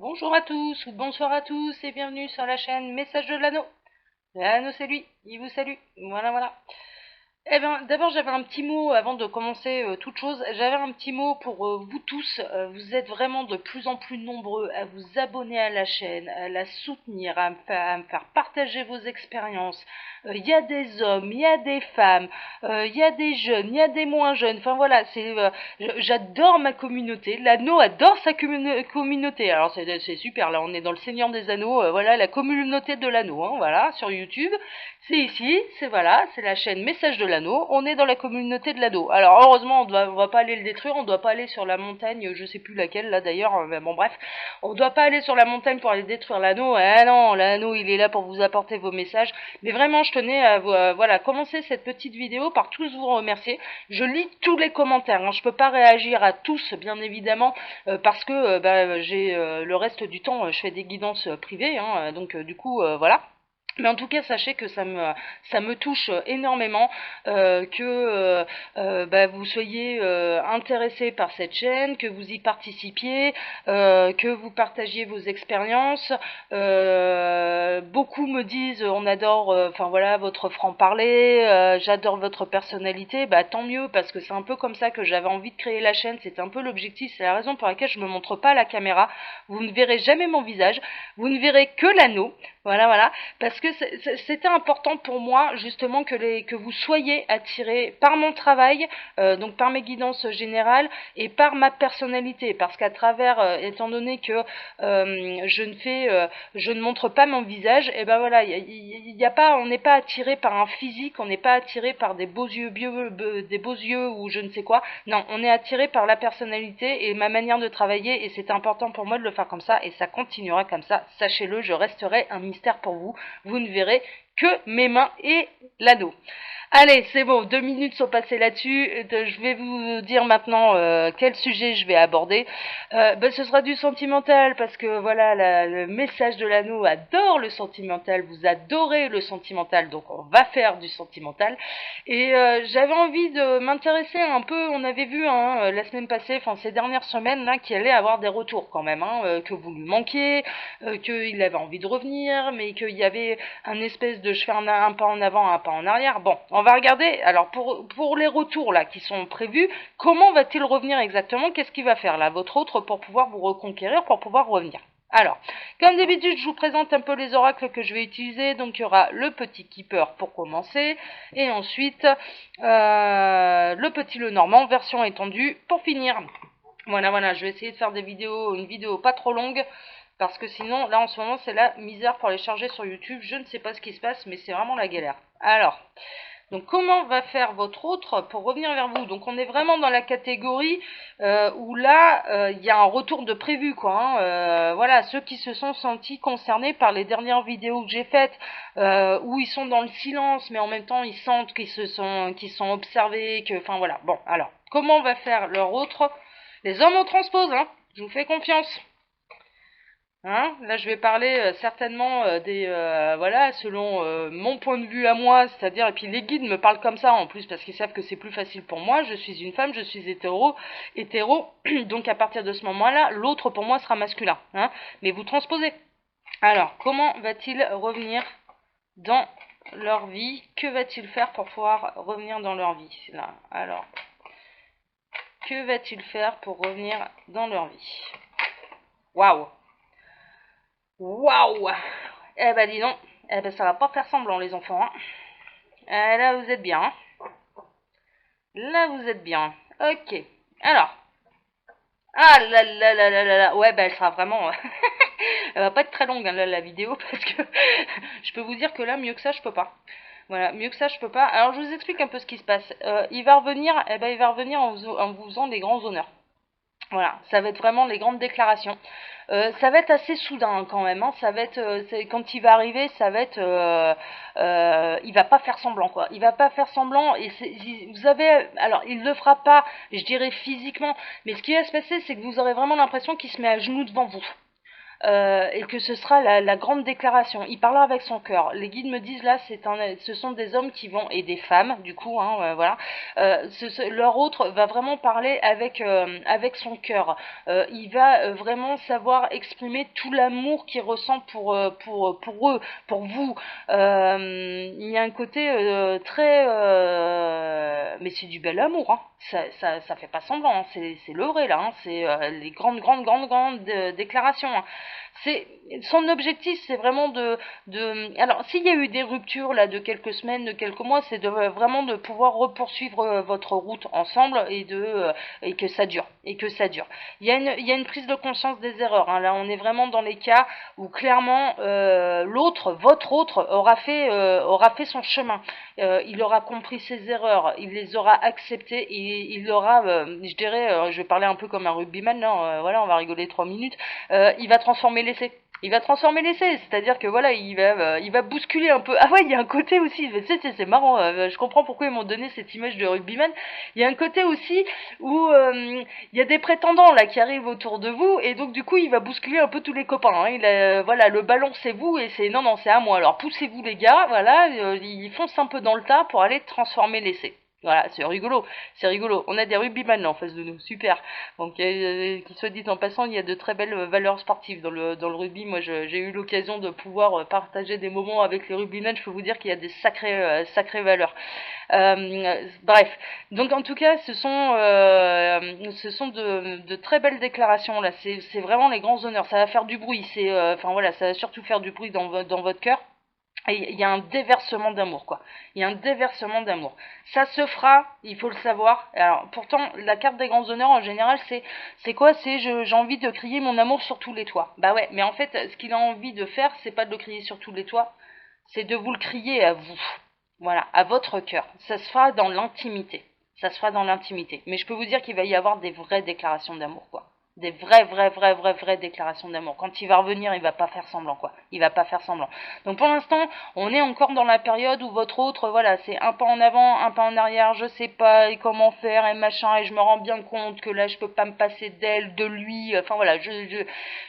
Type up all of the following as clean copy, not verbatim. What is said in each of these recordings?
Bonjour à tous ou bonsoir à tous et bienvenue sur la chaîne Message de l'Anneau. L'Anneau c'est lui, il vous salue. Voilà, voilà. Eh bien, d'abord j'avais un petit mot avant de commencer toute chose. J'avais un petit mot pour vous tous. Vous êtes vraiment de plus en plus nombreux à vous abonner à la chaîne, à la soutenir, à me faire partager vos expériences. Il y a des hommes, il y a des femmes, il y a des jeunes, il y a des moins jeunes. Enfin voilà, j'adore ma communauté. L'anneau adore sa communauté. Alors c'est super. Là, on est dans le Seigneur des Anneaux. Voilà la communauté de l'anneau. Hein, voilà sur YouTube. C'est ici, c'est la chaîne Message de l'Anneau. On est dans la communauté de l'anneau. Alors heureusement, on va pas aller le détruire. On doit pas aller sur la montagne. Je sais plus laquelle là d'ailleurs. Mais bon bref, on doit pas aller sur la montagne pour aller détruire l'anneau. Ah non, l'anneau il est là pour vous apporter vos messages. Mais vraiment, je tenais à voilà, commencer cette petite vidéo par tous vous remercier. Je lis tous les commentaires. Hein. Je peux pas réagir à tous, bien évidemment, parce que j'ai le reste du temps, je fais des guidances privées. Hein, donc du coup, voilà. Mais en tout cas, sachez que ça me touche énormément que vous soyez intéressé par cette chaîne, que vous y participiez, que vous partagiez vos expériences. Beaucoup me disent on adore, enfin voilà, votre franc-parler, j'adore votre personnalité. Bah tant mieux parce que c'est un peu comme ça que j'avais envie de créer la chaîne. C'est un peu l'objectif, c'est la raison pour laquelle je me montre pas à la caméra. Vous ne verrez jamais mon visage, vous ne verrez que l'anneau. Voilà, voilà, parce que c'était important pour moi justement que vous soyez attirés par mon travail, donc par mes guidances générales et par ma personnalité, parce qu'à travers, étant donné que je ne montre pas mon visage, et ben voilà, y a pas, on n'est pas attiré par un physique, on n'est pas attiré par des beaux yeux ou je ne sais quoi. Non, on est attiré par la personnalité et ma manière de travailler, et c'est important pour moi de le faire comme ça, et ça continuera comme ça. Sachez-le, je resterai un mystère pour vous. Vous ne verrez que mes mains et l'anneau. Allez, c'est bon, 2 minutes sont passées là-dessus. Je vais vous dire maintenant quel sujet je vais aborder. Ce sera du sentimental parce que voilà, le message de l'anneau adore le sentimental. Vous adorez le sentimental, donc on va faire du sentimental. Et j'avais envie de m'intéresser un peu. On avait vu hein, la semaine passée, enfin ces dernières semaines là, qu'il allait avoir des retours quand même, hein, que vous lui manquiez, qu'il avait envie de revenir, mais qu'il y avait un espèce de je fais un pas en avant, un pas en arrière. Bon, on va regarder. Alors pour les retours là qui sont prévus, comment va-t-il revenir exactement? Qu'est-ce qu'il va faire là, votre autre, pour pouvoir vous reconquérir, pour pouvoir revenir? Alors, comme d'habitude, je vous présente un peu les oracles que je vais utiliser. Donc, il y aura le petit keeper pour commencer, et ensuite le petit Lenormand version étendue pour finir. Voilà, voilà, je vais essayer de faire une vidéo pas trop longue, parce que sinon, là en ce moment, c'est la misère pour les charger sur YouTube. Je ne sais pas ce qui se passe, mais c'est vraiment la galère. Alors, donc comment va faire votre autre pour revenir vers vous? Donc on est vraiment dans la catégorie où là, il y a un retour de prévu, quoi. Hein. Voilà, ceux qui se sont sentis concernés par les dernières vidéos que j'ai faites, où ils sont dans le silence, mais en même temps ils sentent qu'ils sont observés, que, enfin voilà. Bon, alors, comment va faire leur autre? Les hommes on transpose, hein. Je vous fais confiance. Hein, là, je vais parler certainement voilà, selon mon point de vue à moi, c'est-à-dire, et puis les guides me parlent comme ça en plus parce qu'ils savent que c'est plus facile pour moi. Je suis une femme, je suis hétéro, donc à partir de ce moment-là, l'autre pour moi sera masculin. Hein, mais vous transposez. Alors, comment va-t-il revenir dans leur vie? Que va-t-il faire pour pouvoir revenir dans leur vie? Là, alors, que va-t-il faire pour revenir dans leur vie? Waouh! Waouh! Eh ben dis donc, eh ben ça va pas faire semblant les enfants. Hein. Là vous êtes bien. Hein. Là vous êtes bien. Ok. Alors. Ah là là là là là là. Ouais bah elle sera vraiment. Elle va pas être très longue hein, là, la vidéo parce que je peux vous dire que là mieux que ça je peux pas. Voilà, mieux que ça je peux pas. Alors je vous explique un peu ce qui se passe. Il va revenir, eh ben il va revenir en vous faisant des grands honneurs. Voilà, ça va être vraiment les grandes déclarations. Ça va être assez soudain quand même. Hein. Ça va être quand il va arriver, ça va être, il va pas faire semblant quoi. Il va pas faire semblant et vous avez, alors il le fera pas, je dirais physiquement, mais ce qui va se passer, c'est que vous aurez vraiment l'impression qu'il se met à genoux devant vous. et que ce sera la grande déclaration. Il parlera avec son cœur. Les guides me disent là, ce sont des hommes qui vont, et des femmes du coup, hein, voilà, leur autre va vraiment parler avec son cœur. Il va vraiment savoir exprimer tout l'amour qu'il ressent pour eux, pour vous. Il y a un côté très... mais c'est du bel amour, hein. Ça fait pas semblant, hein. C'est le vrai là, hein. C'est les grandes déclarations, hein. Son objectif, c'est vraiment alors s'il y a eu des ruptures là de quelques semaines, de quelques mois, c'est vraiment de pouvoir repoursuivre votre route ensemble et que ça dure, Il y a une prise de conscience des erreurs, hein. Là, on est vraiment dans les cas où clairement votre autre aura fait son chemin. Il aura compris ses erreurs, il les aura acceptées et il aura, je dirais, je vais parler un peu comme un rugbyman, là, voilà, on va rigoler 3 minutes, il va transformer l'essai. Il va transformer l'essai, c'est-à-dire que voilà, il va bousculer un peu. Ah ouais, il y a un côté aussi, c'est marrant, je comprends pourquoi ils m'ont donné cette image de rugbyman. Il y a un côté aussi où il y a des prétendants là qui arrivent autour de vous et donc du coup il va bousculer un peu tous les copains, hein. Voilà, le ballon c'est vous et c'est non c'est à moi, alors poussez-vous les gars, voilà, il fonce un peu dans le tas pour aller transformer l'essai. Voilà, c'est rigolo, on a des rugbyman là en face de nous, super. Donc qu'il soit dit en passant, il y a de très belles valeurs sportives dans le rugby. Moi j'ai eu l'occasion de pouvoir partager des moments avec les rugbymen, je peux vous dire qu'il y a des sacrées valeurs. Bref, donc en tout cas ce sont de très belles déclarations là, c'est vraiment les grands honneurs, ça va faire du bruit, enfin voilà, ça va surtout faire du bruit dans votre cœur. Et il y a un déversement d'amour, quoi. Il y a un déversement d'amour. Ça se fera, il faut le savoir. Alors, pourtant, la carte des grands honneurs, en général, c'est quoi? J'ai envie de crier mon amour sur tous les toits. Bah ouais, mais en fait, ce qu'il a envie de faire, c'est pas de le crier sur tous les toits, c'est de vous le crier à vous. Voilà, à votre cœur. Ça se fera dans l'intimité. Mais je peux vous dire qu'il va y avoir des vraies déclarations d'amour, quoi. Des vraies déclarations d'amour. Quand il va revenir, il va pas faire semblant, quoi. Il va pas faire semblant. Donc pour l'instant, on est encore dans la période où votre autre, voilà, c'est un pas en avant, un pas en arrière, je sais pas et comment faire et machin, et je me rends bien compte que là je peux pas me passer d'elle, de lui, enfin voilà,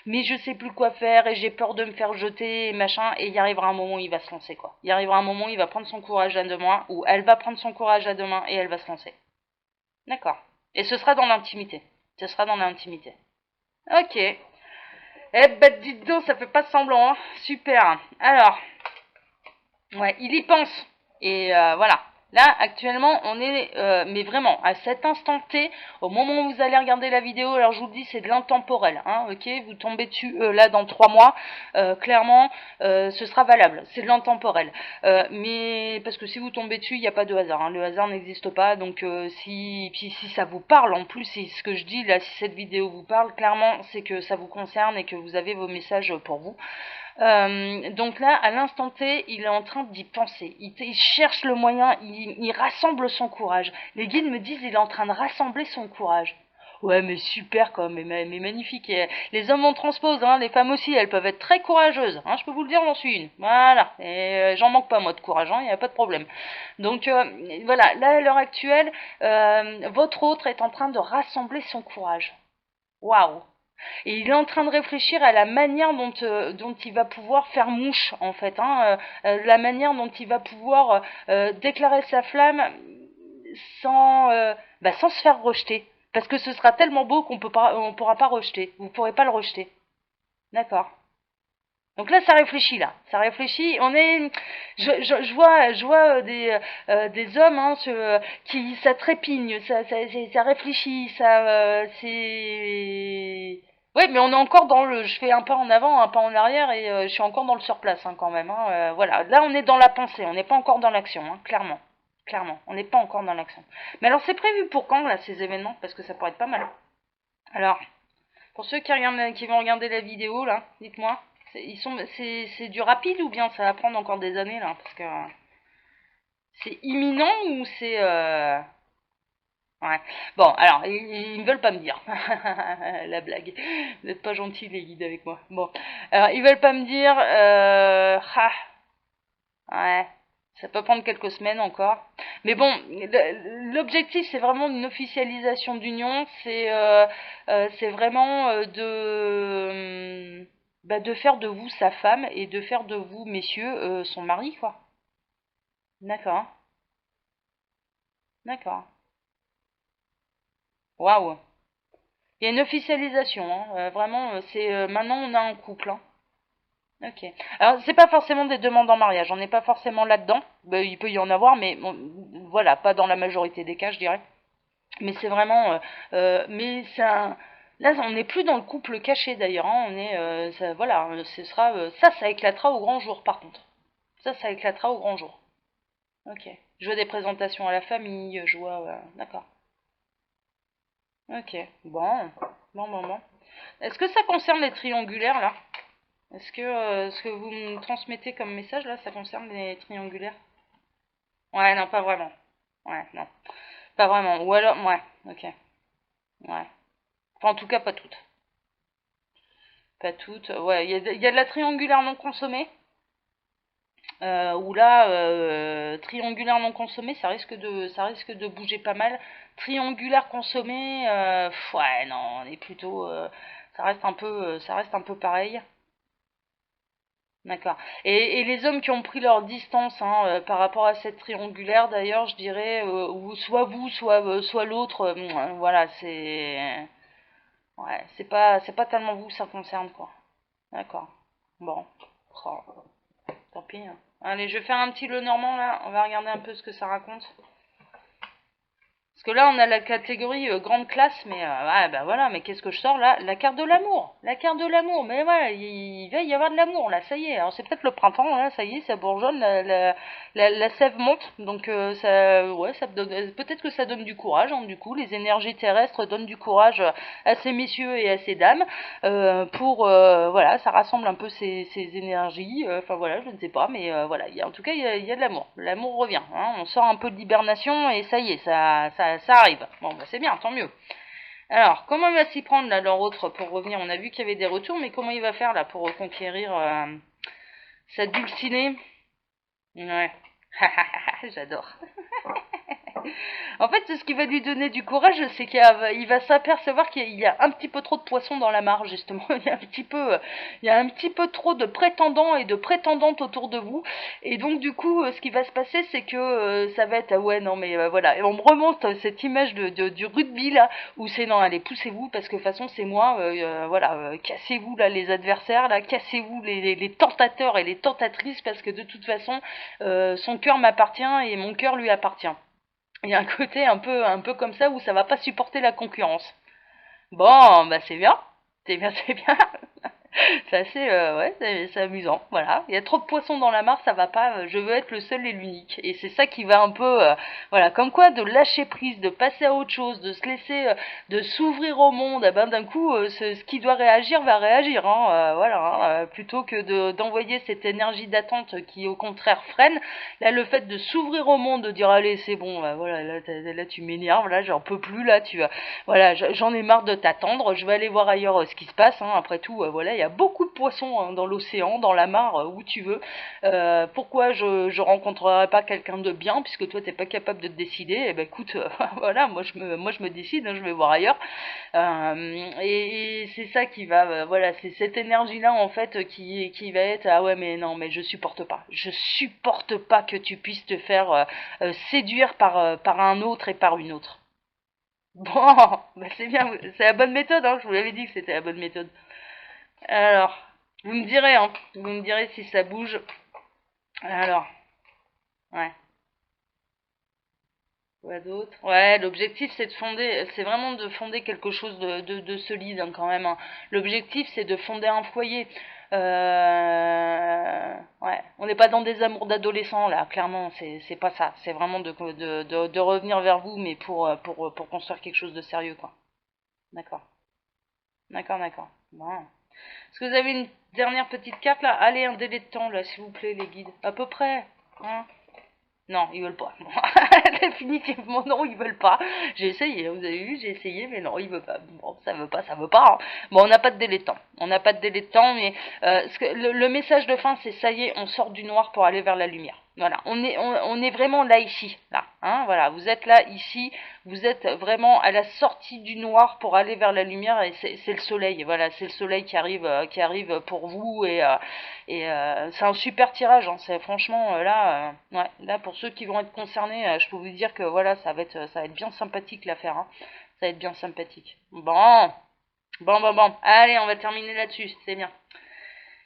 mais je sais plus quoi faire et j'ai peur de me faire jeter et machin, et il y arrivera un moment où il va se lancer, quoi. Il y arrivera un moment où il va prendre son courage à deux mains, ou elle va prendre son courage à deux mains et elle va se lancer. D'accord. Et ce sera dans l'intimité. Ok. Eh ben dites donc, ça fait pas semblant, hein. Super. Alors, ouais, il y pense. Et voilà. Là, actuellement, on est, mais vraiment, à cet instant T, au moment où vous allez regarder la vidéo, alors je vous le dis, c'est de l'intemporel, hein, ok. Vous tombez dessus là dans 3 mois, clairement, ce sera valable. C'est de l'intemporel. Mais parce que si vous tombez dessus, il n'y a pas de hasard, hein. Le hasard n'existe pas. Donc si ça vous parle, en plus, c'est ce que je dis là, si cette vidéo vous parle, clairement, c'est que ça vous concerne et que vous avez vos messages pour vous. Donc là, à l'instant T, il est en train d'y penser. Il cherche le moyen, il rassemble son courage. Les guides me disent il est en train de rassembler son courage. Ouais, mais super quoi, mais magnifique. Et les hommes on transpose, hein, les femmes aussi, elles peuvent être très courageuses. Hein, je peux vous le dire, j'en suis une. Voilà, et j'en manque pas moi de courage, il n'y a pas de problème. Donc voilà, là à l'heure actuelle, votre autre est en train de rassembler son courage. Waouh! Et il est en train de réfléchir à la manière dont il va pouvoir faire mouche, en fait, hein, la manière dont il va pouvoir déclarer sa flamme sans se faire rejeter. Parce que ce sera tellement beau qu'on pourra pas rejeter. Vous pourrez pas le rejeter. D'accord. Donc là, ça réfléchit là. Ça réfléchit. Je vois des hommes hein, qui ça trépigne, ça réfléchit, c'est. Ouais, mais on est encore dans je fais un pas en avant, un pas en arrière et je suis encore dans le sur place hein, quand même. Hein, voilà, là on est dans la pensée, on n'est pas encore dans l'action, hein, clairement. Clairement, on n'est pas encore dans l'action. Mais alors c'est prévu pour quand là ces événements? Parce que ça pourrait être pas mal. Alors, pour ceux qui vont regarder la vidéo là, dites-moi. C'est du rapide ou bien ça va prendre encore des années là? Parce que c'est imminent ou c'est ouais. Bon, alors ils ne veulent pas me dire la blague. Vous n'êtes pas gentils les guides avec moi. Bon, alors ils veulent pas me dire. Ouais. Ça peut prendre quelques semaines encore. Mais bon, l'objectif c'est vraiment une officialisation d'union. C'est vraiment Bah, de faire de vous sa femme et de faire de vous, messieurs, son mari, quoi. D'accord, d'accord. Waouh. Il y a une officialisation, hein. Vraiment, c'est maintenant on a un couple, hein. Ok. Alors, c'est pas forcément des demandes en mariage, on n'est pas forcément là-dedans. Bah, il peut y en avoir, mais bon, voilà, pas dans la majorité des cas, je dirais. Mais c'est vraiment, mais c'est un, là, on n'est plus dans le couple caché d'ailleurs, hein. On est, ça, voilà, ce sera, ça éclatera au grand jour, par contre. Ça éclatera au grand jour. Ok. Je vois des présentations à la famille, je vois, d'accord. Ok. Bon, bon. Est-ce que ça concerne les triangulaires là? Est-ce que ce que vous me transmettez comme message là, ça concerne les triangulaires? Ouais, non, pas vraiment. Ouais, non, pas vraiment. Ou alors, ouais, ok, ouais. Enfin, en tout cas, pas toutes. Pas toutes. Ouais, il y a de la triangulaire non consommée. Où là, triangulaire non consommé, ça risque de bouger pas mal. Triangulaire consommé, ouais, non, on est plutôt, ça reste un peu pareil. D'accord. Et les hommes qui ont pris leur distance, hein, par rapport à cette triangulaire, d'ailleurs, je dirais, ou soit vous, soit l'autre, voilà, ouais, c'est pas tellement vous que ça concerne, quoi. D'accord. Bon. Oh, tant pis, hein. Allez, je vais faire un petit Le Normand, là. On va regarder un peu ce que ça raconte. Parce que là, on a la catégorie grande classe, mais ouais, bah voilà, mais qu'est-ce que je sors là? La carte de l'amour. La carte de l'amour. Mais voilà, il va y avoir de l'amour, là, ça y est. Alors, c'est peut-être le printemps, là, ça y est, ça bourgeonne, la sève monte. Donc, ouais, ça donne, peut-être que ça donne du courage, hein, du coup. Les énergies terrestres donnent du courage à ces messieurs et à ces dames. Voilà, ça rassemble un peu ces énergies. Enfin, voilà, je ne sais pas, mais voilà, en tout cas, il y a de l'amour. L'amour revient, hein. On sort un peu de l'hibernation et ça y est, ça arrive. Bon, bah, c'est bien, tant mieux. Alors, comment il va s'y prendre là, leur autre, pour revenir? On a vu qu'il y avait des retours, mais comment il va faire là pour conquérir sa dulcinée? Ouais. J'adore. En fait, ce qui va lui donner du courage, c'est qu'il va s'apercevoir qu'il y a un petit peu trop de poissons dans la mare, justement. Il y a un petit peu trop de prétendants et de prétendantes autour de vous. Et donc, du coup, ce qui va se passer, c'est que ça va être, ah ouais, non, mais voilà. Et on me remonte cette image du rugby, là, où c'est, non, allez, poussez-vous, parce que de toute façon, c'est moi, voilà, cassez-vous, là, les adversaires, là, cassez-vous les tentateurs et les tentatrices, parce que de toute façon, son cœur m'appartient et mon cœur lui appartient. Il y a un côté un peu comme ça où ça va pas supporter la concurrence. Bon, bah c'est bien. C'est bien, c'est bien. C'est assez, ouais, c'est amusant, voilà. Il y a trop de poissons dans la mare, ça va pas, je veux être le seul et l'unique. Et c'est ça qui va un peu, voilà, comme quoi de lâcher prise, de passer à autre chose, de se laisser, de s'ouvrir au monde, eh ben d'un coup, ce qui doit réagir va réagir, hein, voilà, hein, plutôt que d'envoyer cette énergie d'attente qui au contraire freine. Là, le fait de s'ouvrir au monde, de dire allez c'est bon, voilà, là tu m'énerves, là j'en peux plus, là voilà, j'en ai marre de t'attendre, je vais aller voir ailleurs ce qui se passe, hein. Après tout, voilà, il y a beaucoup de poissons, hein, dans l'océan, dans la mare, où tu veux. Pourquoi je rencontrerais pas quelqu'un de bien, puisque toi t'es pas capable de te décider? Eh ben écoute, voilà, moi je me décide, hein, je vais voir ailleurs. Et c'est ça qui va, voilà, c'est cette énergie-là en fait qui va être ah ouais mais non mais je supporte pas que tu puisses te faire séduire par un autre et par une autre. Bon, bah c'est bien, c'est la bonne méthode, hein, je vous l'avais dit que c'était la bonne méthode. Alors, vous me direz si ça bouge. Alors, ouais, quoi d'autre? Ouais, l'objectif c'est vraiment de fonder quelque chose de solide, hein, quand même, hein. L'objectif c'est de fonder un foyer. Ouais, on n'est pas dans des amours d'adolescents là, clairement, c'est pas ça. C'est vraiment de revenir vers vous, mais pour construire quelque chose de sérieux, quoi. D'accord, d'accord. Bon. Est-ce que vous avez une dernière petite carte là? Allez, un délai de temps là, s'il vous plaît, les guides. À peu près, hein? Non, ils veulent pas. Bon, définitivement non, ils veulent pas. J'ai essayé, vous avez vu, j'ai essayé, mais non, ils veulent pas. Bon, ça veut pas, hein. Bon, on n'a pas de délai de temps. On n'a pas de délai de temps, mais le message de fin, c'est ça y est, on sort du noir pour aller vers la lumière. Voilà, on est vraiment là ici, là, hein, voilà, vous êtes là ici, vous êtes vraiment à la sortie du noir pour aller vers la lumière et c'est le soleil, voilà, c'est le soleil qui arrive pour vous et c'est un super tirage, hein, c'est franchement là, ouais, là pour ceux qui vont être concernés, je peux vous dire que voilà, ça va être bien sympathique l'affaire, hein, ça va être bien sympathique. Bon, allez, on va terminer là-dessus, c'est bien.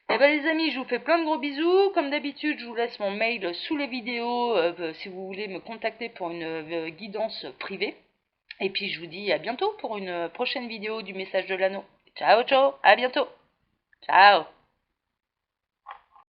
Eh ben les amis, je vous fais plein de gros bisous. Comme d'habitude, je vous laisse mon mail sous les vidéos si vous voulez me contacter pour une guidance privée. Et puis je vous dis à bientôt pour une prochaine vidéo du message de l'anneau. Ciao, ciao, à bientôt. Ciao.